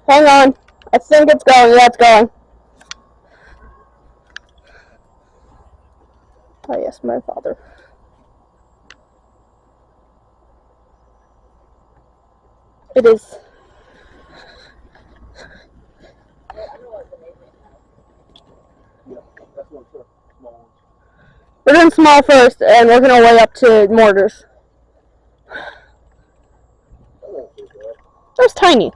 Hang on. I think it's going. Yeah, it's going. Oh, yes, my father. It is. We're doing small first, and we're going to way up to mortars. That's tiny.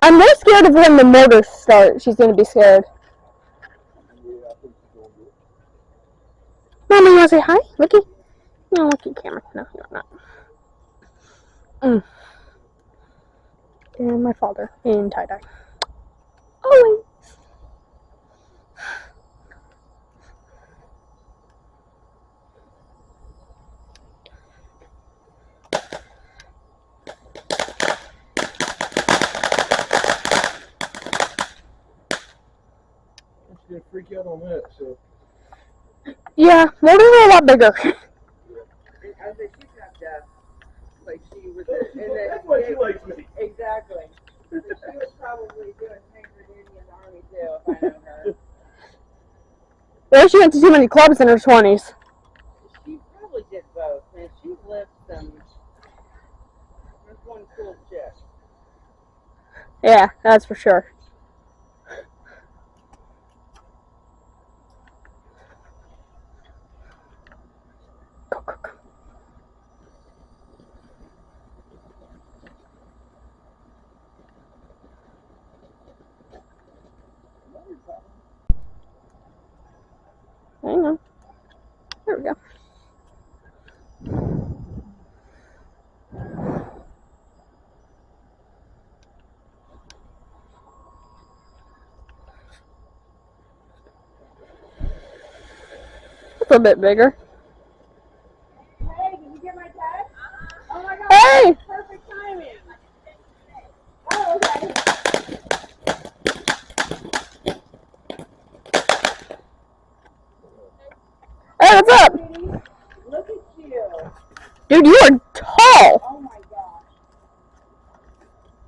I'm more scared of when the mortars start. She's going to be scared. Mama, you want to say hi? Ricky? No, look at the camera. No, you're not. And my father in tie-dye. Always. Gonna freak out on that, so. Yeah, mortars are a lot bigger. I was like, she's not deaf. Like, she was That's why she likes me. Exactly. So she was probably doing things for duty in the army, too, if I know her. Well, she went to too many clubs in her 20s. She probably did both, man. She lived some. There's one cool chick. Yeah, that's for sure. Go, go, go. Hang on. There we go. It's a bit bigger. Hey, did you get my text? Oh my god. Hey! Perfect timing. Oh, okay. Hey, what's up? Look at you. Dude, you are tall. Oh my gosh.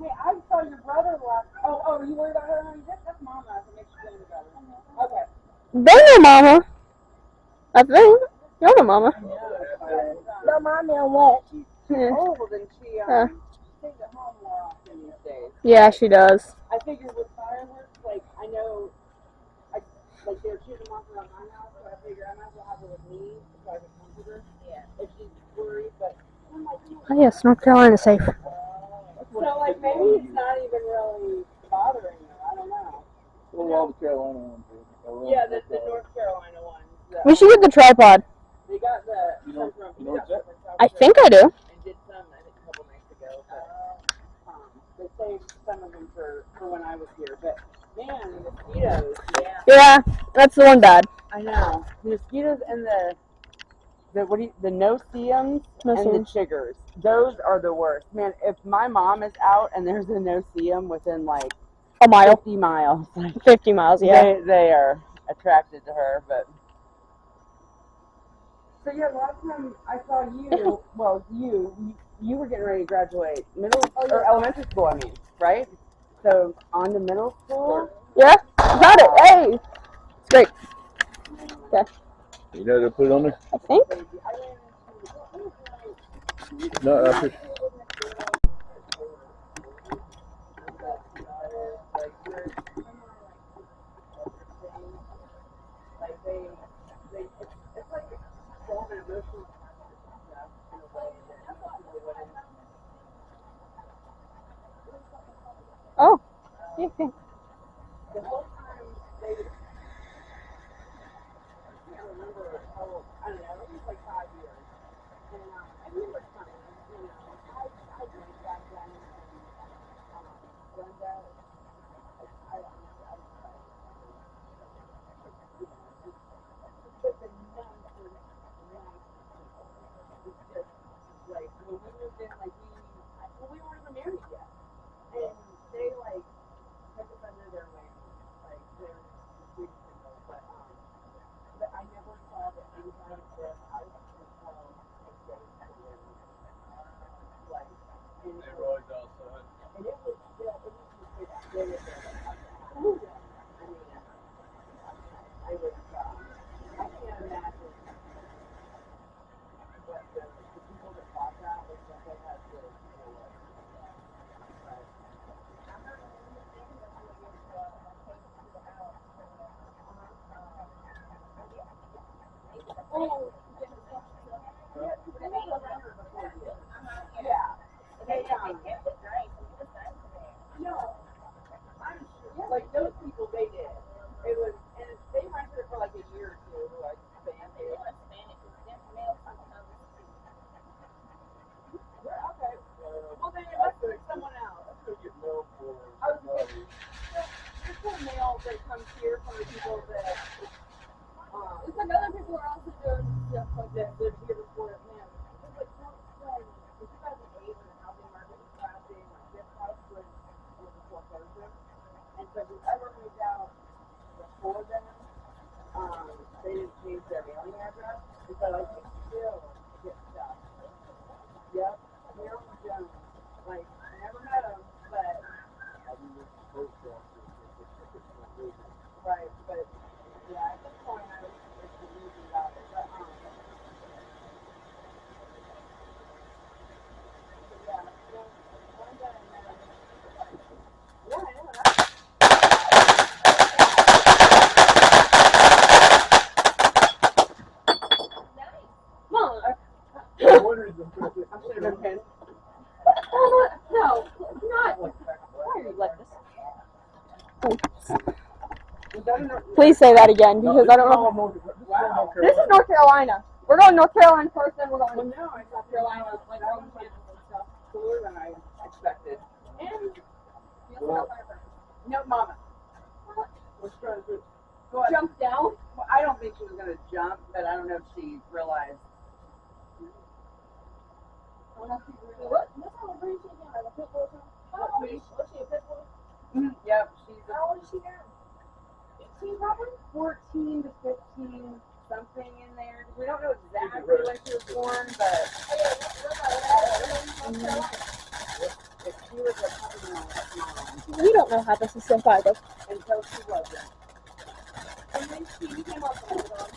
Hey, I saw your brother last. Oh, you worried about her? Honey? That's mama. So make sure you get together. Okay. They know mama. I think. You're the mama. No, mommy, on what? She's Yeah. old and she stays at home more often these days. Yeah, she does. I figured with fireworks, like, I know, like, they're shooting them off around my house, so I figured I might as well have her with me so I can comfort her. Yeah. If she's worried, but I'm like, Oh, yes, North Carolina's safe. so, like, maybe it's not even really bothering her. I don't know. Well, all the Carolina ones. Yeah, the North Carolina ones. We should get the tripod. They got the. You know what's that? I think I do. And did some, I think, a couple nights ago. But, they saved some of them for when I was here. But, man, the mosquitoes. Yeah. Yeah, that's the one bad. I know. The mosquitoes and the no-see-ums and the chiggers. Those are the worst. Man, if my mom is out and there's a no-see-um within, like, A mile. 50 miles. Like, 50 miles, yeah. They are attracted to her, but. So yeah, last time I saw you, well, you were getting ready to graduate or elementary school, I mean, right? So on to middle school. Yeah, got it. Hey, it's great. Okay, You know to put it on there? I think. No, I push. Oh, yeah, okay. The whole time they would. I can't remember how old. I don't know. It was like 5 years, and it was funny. You know, I drank back then, and Brenda. I don't know. But the nuns were nice. It's just like when we moved in, like we weren't even married yet, and they like took us under their wing, like they're the sweetest people. But I never saw the inside of their house until the day that we were like. They were always outside. And it was still, it was just they were there. I mean, I was, I can't imagine what the people that bought that was what they had to deal with. But, oh, yeah. They, no, I'm sure, like, those people, they did. It was, and they rented it for like a year or two, like, okay. Well, then it must be someone else. I'm gonna get mail for I was gonna say, there's some mail that comes here from the people that, It's like other people are also doing stuff like that lived here before him. It's like, no, in 2008 when the housing market was crashing, like this house was a foreclosure. And so whoever moved out before them, they didn't change their mailing address. And so like you still get stuff. Yep. Marilyn Jones. Like, I never met him, but right, but yeah, at this point I was just confused about it. But yeah, so one day and then yeah, I know that. Mom. I wonder if I'm I should have been pissed. No, not. Why are you like this? Was that in Please say that again because I don't know. Wow. This is North Carolina. We're going North Carolina first, then we're Well, going no, I thought South Carolina. Like, that one was cooler than I expected. and No, Mama. Was trying to go ahead. jump down. Well, I don't think she was going to jump, but I don't know if she realized. What? That's how we're bringing down. Like a pit bull. What, sweetie? Was she a pit bull? Yep, she's How old is she now? 16 probably? 14 to 15, something in there. We don't know exactly when she was born, but she was a puppy mom We don't know how this is so either. until she wasn't. And then she became our family dog.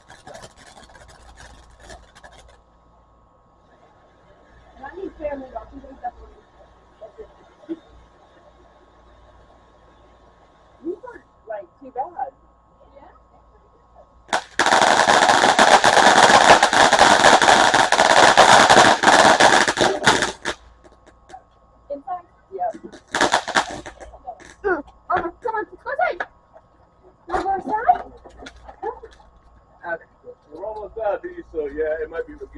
And I need family dog. She's definitely. You weren't like too bad. Inside. Yep. Come on, let's go inside. Wanna go inside? Okay. We're almost out, dude, so yeah, it might be a good.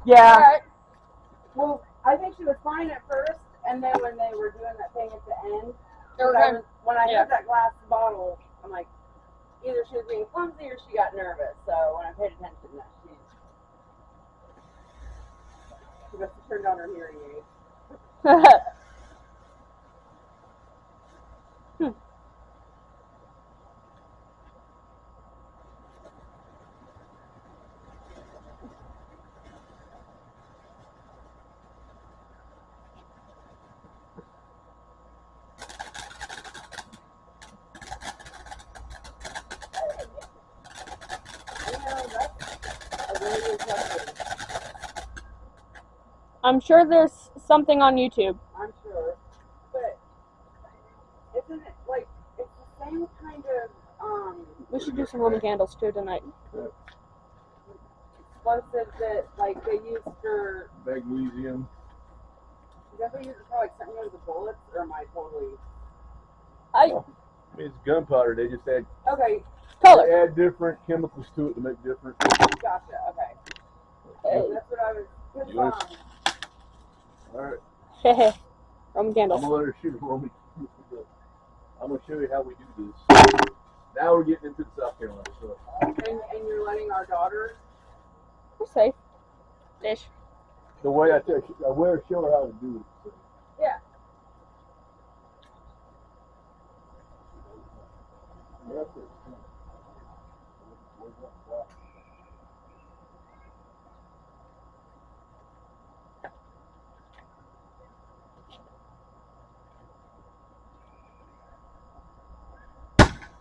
Yeah. Alright. Well, I think she was fine at first, and then when they were doing that thing at the end, when I Yeah. had that glass bottle, I'm like, either she was being clumsy or she got nervous. So when I paid attention, that she must have turned on her hearing aid. That's a really good question. I'm sure there's something on YouTube. I'm sure. But isn't it like it's the same kind of We should do some Roman candles too tonight. explosive that like they used for Magnesium. is that they use it for like certain kinds of bullets, or am I totally I It's gunpowder. They just add okay, color. they add different chemicals to it to make different. gotcha, okay. Hey. That's what I was Yes. All right. Hehe. Roman I'm candles. gonna let her shoot a Roman. I'm gonna show you how we do this. Now we're getting into the South Carolina stuff. And you're letting our daughter We're safe. Ish. The way I wear show her how to do it. So. yeah. That's it.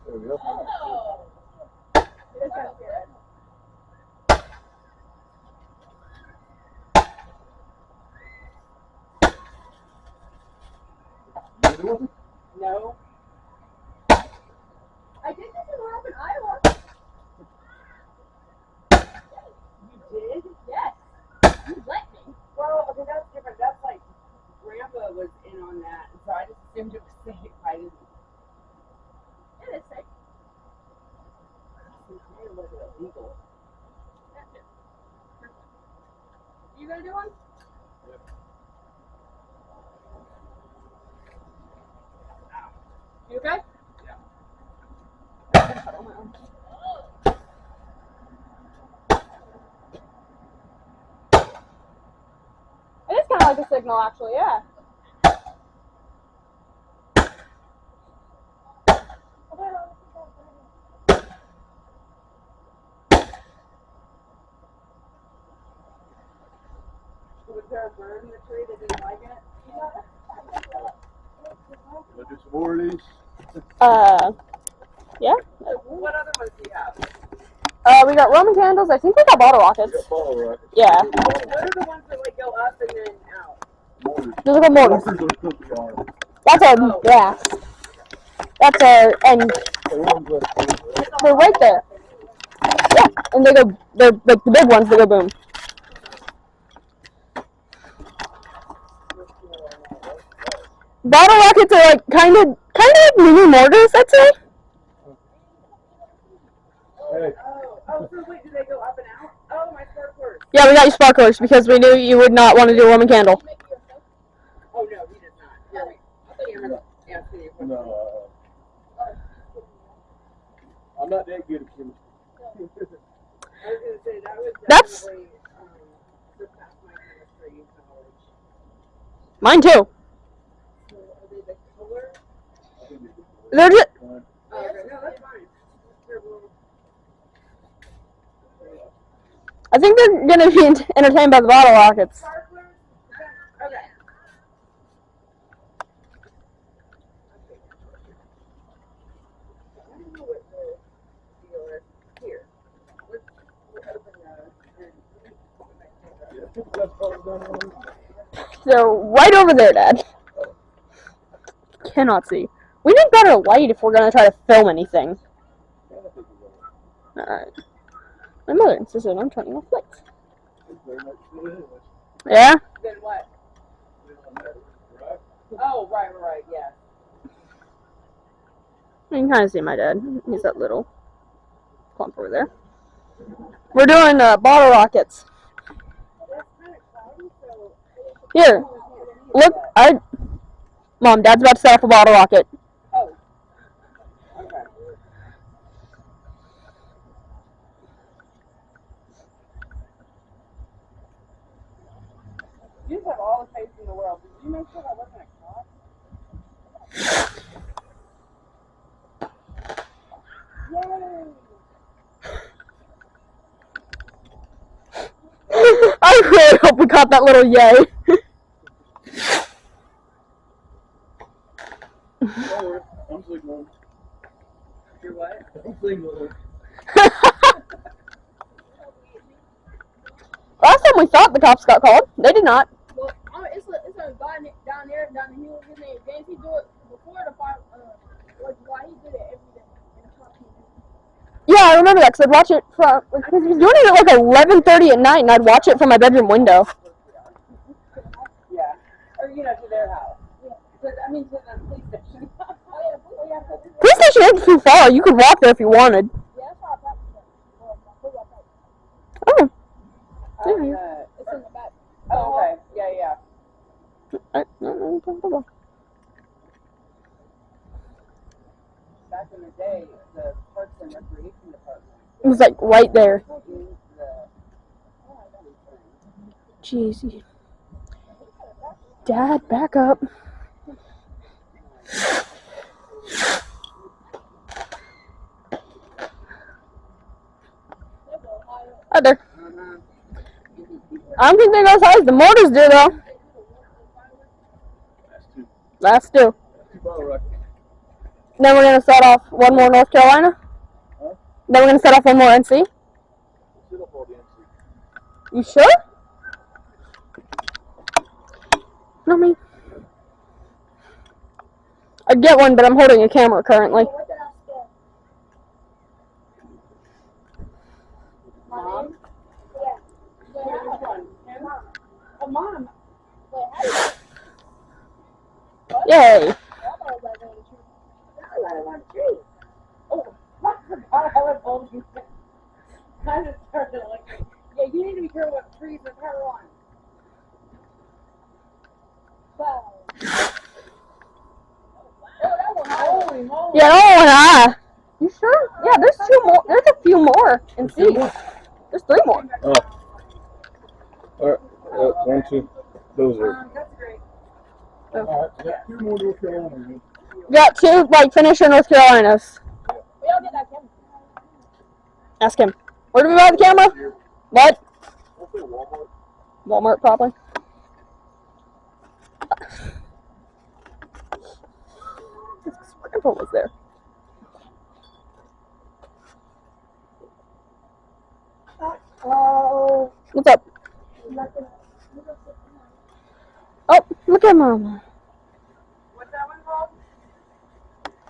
There we go. It is kind of weird. No. I did this in Rock in Iowa. You did? Yes. You let me. Well, okay, that's different. That's like Grandpa was in on that, so I just assumed it was safe. I didn't. It is safe. In Iowa, it's illegal. You gonna do one? You okay? It is kind of like a signal, actually, yeah. Was there a bird in the tree that didn't like it? Wanna do some more of these? Yeah. What other ones do you have? We got Roman candles. I think we got bottle rockets. Yeah, bottle rockets. Yeah. What are the ones that like go up and then out? Mortars. Those are good mortars. Mortars are cookie arm. That's our gas. That's our, and The ones that they're right there. Yeah, and they go, they're like the big ones that go boom. Bottle rockets are like kind of like mini mortars, I'd say. Hey, Oh, so wait, do they go up and out? Oh, my sparklers. Yeah, we got you sparklers because we knew you would not want to do a Roman candle. Oh, no, he does not. Here, Cameron asked me a question. no. I'm not that good at chemistry. I was going to say, that would That's- definitely surpass my chemistry knowledge. Mine too. So, are they the color? They're just, Oh, okay. No, that's fine. They're little. I think they're gonna be entertained by the bottle rockets. Sparklers? Okay. I don't know what the deal is. Here. Let's open those and They're right over there, Dad. Cannot see. We need better light if we're gonna try to film anything. Alright. My mother insisted on turning off lights. Yeah? then what? Oh, right, yeah. You can kind of see my dad. He's that little clump over there. We're doing bottle rockets. That's kind of cloudy, so. Here, look. Mom, Dad's about to set off a bottle rocket. Oh. Okay. You just have all the faith in the world. Did you make sure that wasn't a cross? Yay! I really hope we caught that little yay. I'm signaling. You're what? I'm signaling. Last time we thought the cops got called. They did not. Well, it's a guy down there, down the hill. His name is James. He do it before the fire. Like why he did it every day. And the cops didn't do it. Yeah, I remember that because I'd watch it from, because he was doing it at like 11:30 at night, and I'd watch it from my bedroom window. Yeah. Or, you know, to their house. Yeah. To the police station. Police station isn't too far. You could walk there if you wanted. Yeah, that's how I practice it. Well, my football practice. Oh. It's It's in the back. Oh, okay. Yeah. Back in the day, the Parks and Recreation Department It was like right there. used the. Jeez. Dad, back up. Right there. I don't think they go as high as the mortars do, though. That's two. Last two. Two bottle rockets. Then we're gonna set off one more North Carolina. Huh? Then we're gonna set off one more NC. Sit up all the NC. You sure? No, me. I get one, but I'm holding a camera currently. What did I spell? Mom? Yeah. Which one? Him? Oh, Mom. Wait, how do you? Yay! I thought it was like on the tree. I got it on the tree. Oh, I forgot I was holding you. I just started like, yeah, you need to be careful what trees are power on. Wow. Oh, that one. Holy moly. Yeah, that one high. You sure? Yeah, there's two more. There's a few more in C. There's three more. Oh. Alright, 1, 2. Those are. That's great. Alright, got 2 more North Carolina. Got two, like, finisher North Carolinas. We all get that camera. Ask him. Where do we buy the camera? What? Hopefully Walmart. Walmart, probably. Grandpa was there. Oh. What's up? Oh, look at Mama. What's that one called?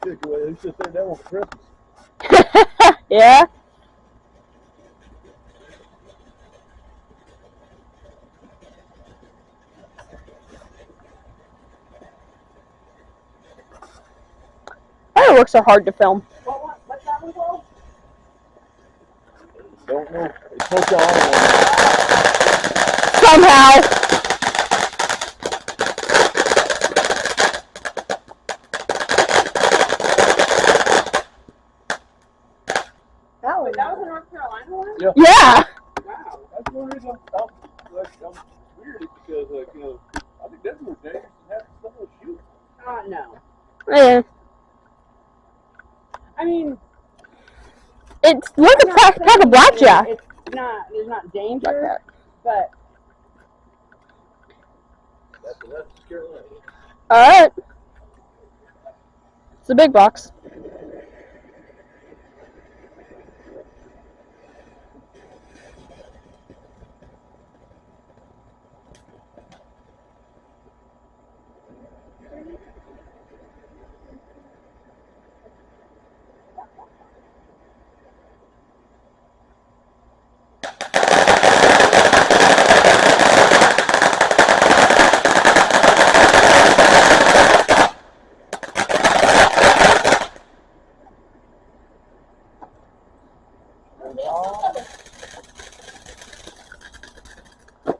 Shit, go ahead and sit there down for Christmas. Yeah? Fireworks are hard to film. What's that one called? Don't know. It's North Carolina. Somehow. Wait, that was a North Carolina one? Yeah. Yeah. Wow. That's one reason I'm weird is because, like, you know, I think that's more dangerous than having someone shoot. No. Yeah. I mean, It's like a pack of blackjack. it's not, there's not danger, Blackjack. but That's Carolina. Alright. It's a big box.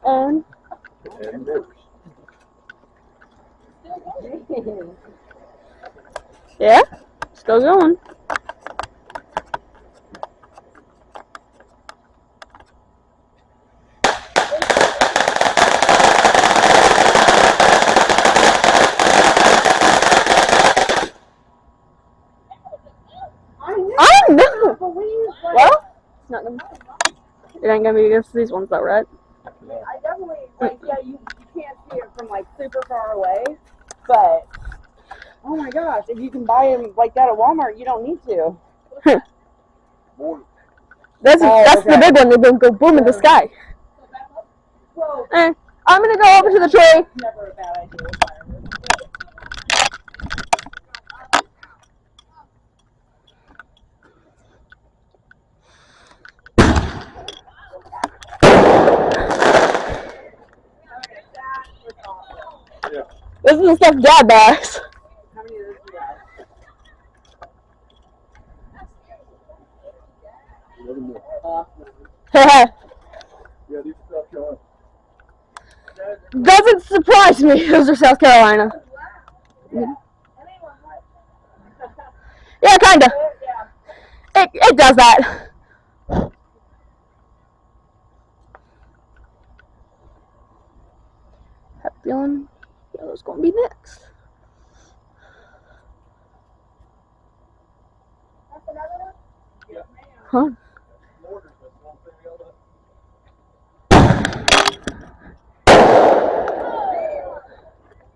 And And reverse. yeah, still going. I know. Well, it's not gonna. It ain't gonna be against these ones though, right? I definitely, like, yeah, you can't see it from, like, super far away, but, oh my gosh, if you can buy them like that at Walmart, you don't need to. More. That's Oh, the okay. big one. They go boom in the sky. Well, I'm gonna go over to the tree. never a bad idea with fireworks. Yeah. This is the stuff Dad buys. How many of those do you have? 11 more. Awesome. Yeah, these are South Carolina. Doesn't surprise me. Those are South Carolina. Yeah, kinda. It does that. Have a feeling yellow's gonna be next. Huh? Mortars, that's one thing we all know.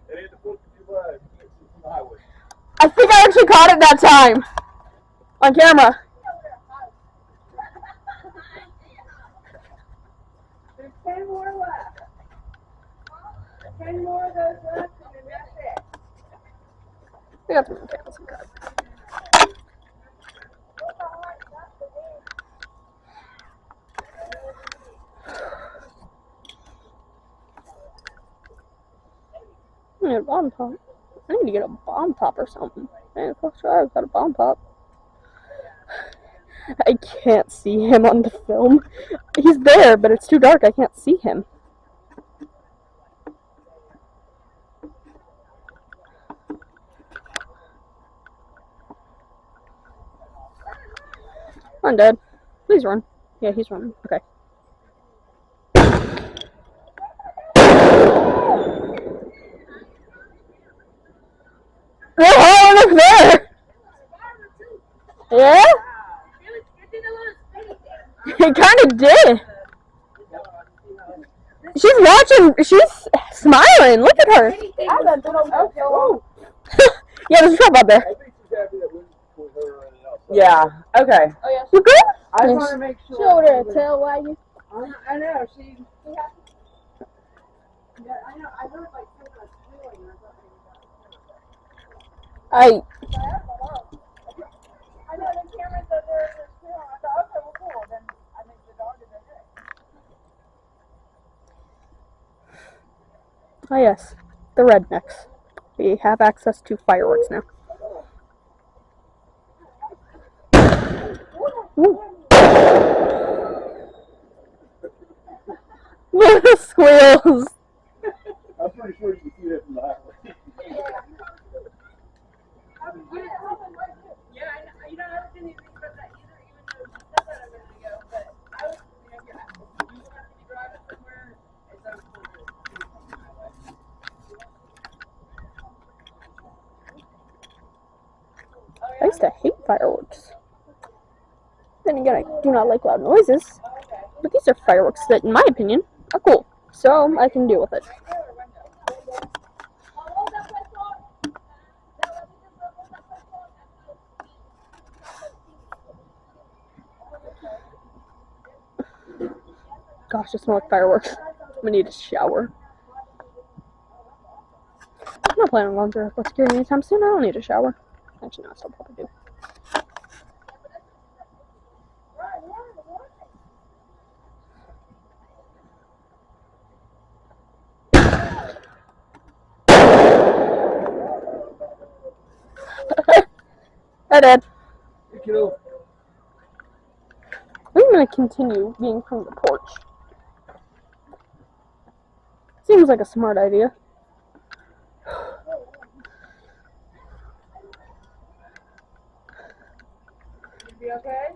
It ain't the 4th of July. It's on the highway. I think I actually caught it that time. On camera. There's 10 more left. 10 more of those left, and then that's it. We got some tails and cuts. I need a bomb top. I need to get a bomb top or something. Man, fuck sure I've got a bomb top. I can't see him on the film. He's there, but it's too dark. I can't see him. Come on, Dad. Please run. Yeah, he's running. Okay. Oh, look there! Yeah? It kind of did. She's watching. She's smiling. Look at her. Yeah, there's a trap out there. I think she's happy that with her running out. Yeah. Okay. Oh yeah. You good? I just Yes. want to make sure. She over there, tail wagging. I know, she happy. Yeah, I know, I heard like so much squealing, and I thought maybe that was I know the cameras are there. I thought, okay, well, cool. Then I think the dog is okay. Oh yes, the rednecks. We have access to fireworks now. Ooh. Little squeals. I'm pretty sure you can see that from the highway. Yeah, I know, you know, I was thinking about that either, even though she said that a minute ago, but I was, you know, you have to be driving somewhere, it's so cool to see something that way. I used to hate fireworks. Then again, I do not like loud noises. But these are fireworks that, in my opinion, are cool. So I can deal with it. Gosh, I smell like fireworks. I'm gonna need a shower. I'm not planning on going through Airport security anytime soon. I don't need a shower. Actually, no, I still probably do. Hi, Dad. Hey, kiddo. I'm gonna continue being from the porch. Seems like a smart idea. You be okay?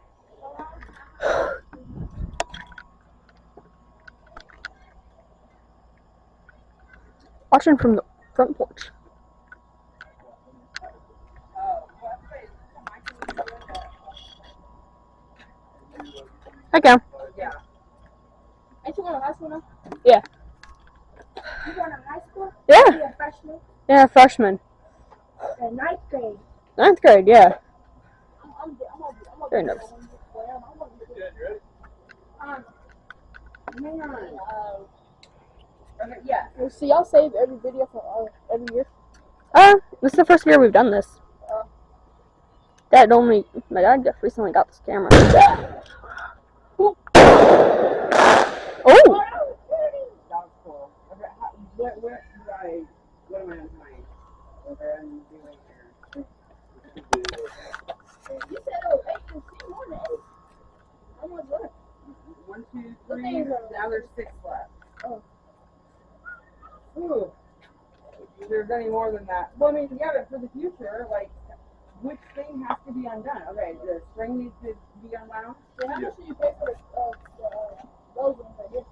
Watching from the front porch. Hi, Cam. Yeah. Ain't you going to high school now? Yeah. You going to high school? Yeah. You a freshman? Yeah, freshman. Ninth grade. 9th grade, yeah. I'm Very nervous. Yeah, you ready? Hang on. Okay, yeah. Well, see, y'all save every video for every year. This is the first year we've done this. My dad just recently got this camera. Oh! Dog's cool. Okay, what am I on time? Okay, I'm doing here. You said it was 8 and 6 more than 8. How much left? 1, 2, What 3. days are Now there's 6 left. Oh. Ooh. If there's any more than that. Well, I mean, yeah, but for the future, like, which thing has to be undone? Okay, the string needs to be unwound. Yeah, how much did you pay for those ones right here?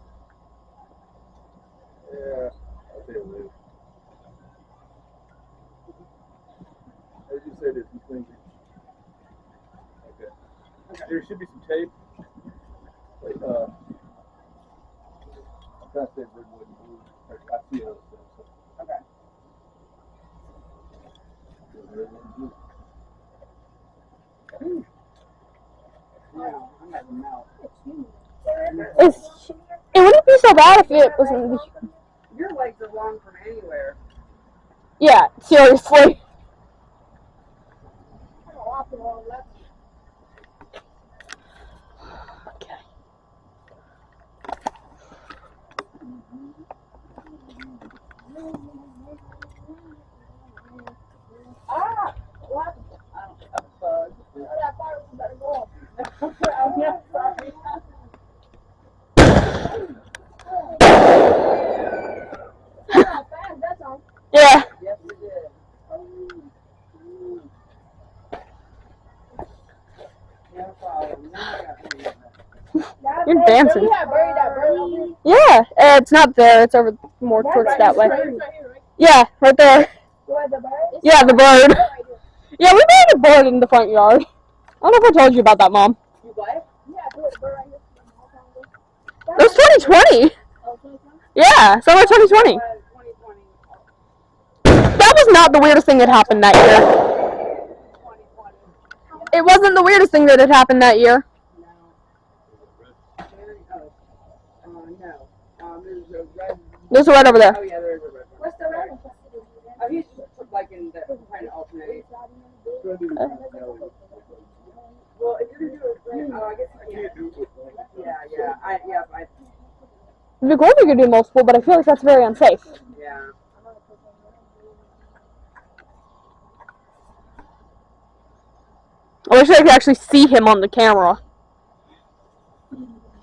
Yeah, I'll say a little. As you said, it's between. Okay. There should be some tape. Like, I'm trying to say redwood and blue. I see other stuff. So. Okay. No, I'm at the mouth. It wouldn't be so bad if it wasn't. Your legs are long from anywhere. Yeah, seriously. Okay. Ah! What? I don't have a bug. Oh, that fireworks better go off. I'm not sorry. How fast that's on. Yeah. Yes, it did. No problem. Now I got to You're dancing. We have buried that bird. Yeah, it's not there. It's over more towards that way. Right here, right? Yeah, right there. Where the bird? Yeah, the bird. Right here. Yeah, we made a bird in the front yard. I don't know if I told you about that, Mom. You what? Yeah, put the bird right here. It was 2020. Oh, 2020? Yeah, summer 2020. 2020. That was not the weirdest thing that happened that year. 2020. It wasn't the weirdest thing that had happened that year. No. Very, no. There's a red. There's a red over there. Oh, yeah, there's a red one. What's the red one? Oh, he's like in the trying to alternate. Well, if you're gonna do it, oh, I guess you can't. Yeah. I. It'd be cool if you could do multiple, but I feel like that's very unsafe. Yeah. I wish I could actually see him on the camera.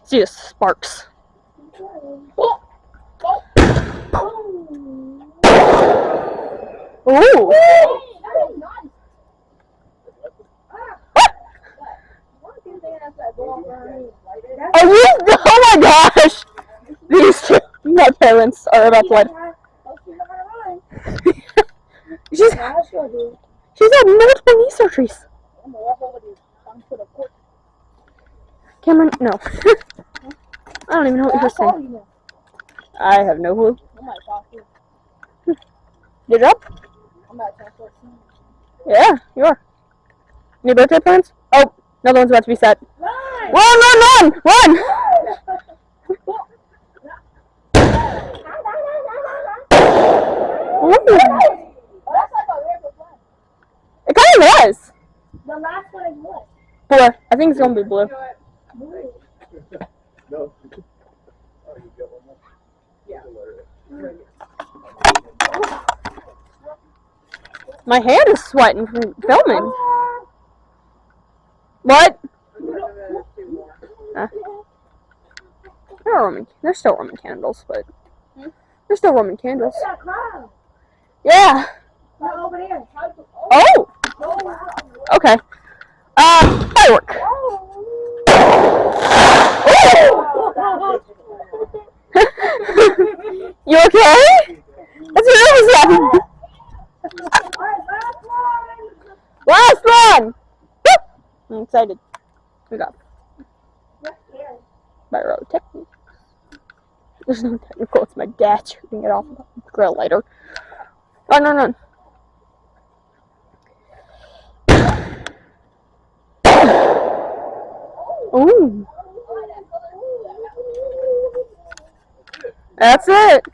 See his sparks. Ooh. Are you? Oh my gosh! These two, my parents are about to let. She's had multiple knee surgeries. Cameron, no. I don't even know what you're saying. I have no clue. Did you up? Yeah, you are. Any birthday plans? Oh, another one's about to be set. Run! Run! Ooh. It kind of was. The last one is what? Blue. I think it's gonna be blue. No. Oh, you got one more? Yeah. My hand is sweating from filming. What? There's still Roman candles, but there's still Roman candles. Yeah. Over there. Oh. Okay. Firework. You okay? That's what I was having. Last one. I'm excited. We got pyrotechnics. There's no technical. It's my dad shooting it off the grill later. Run. Ooh. That's it.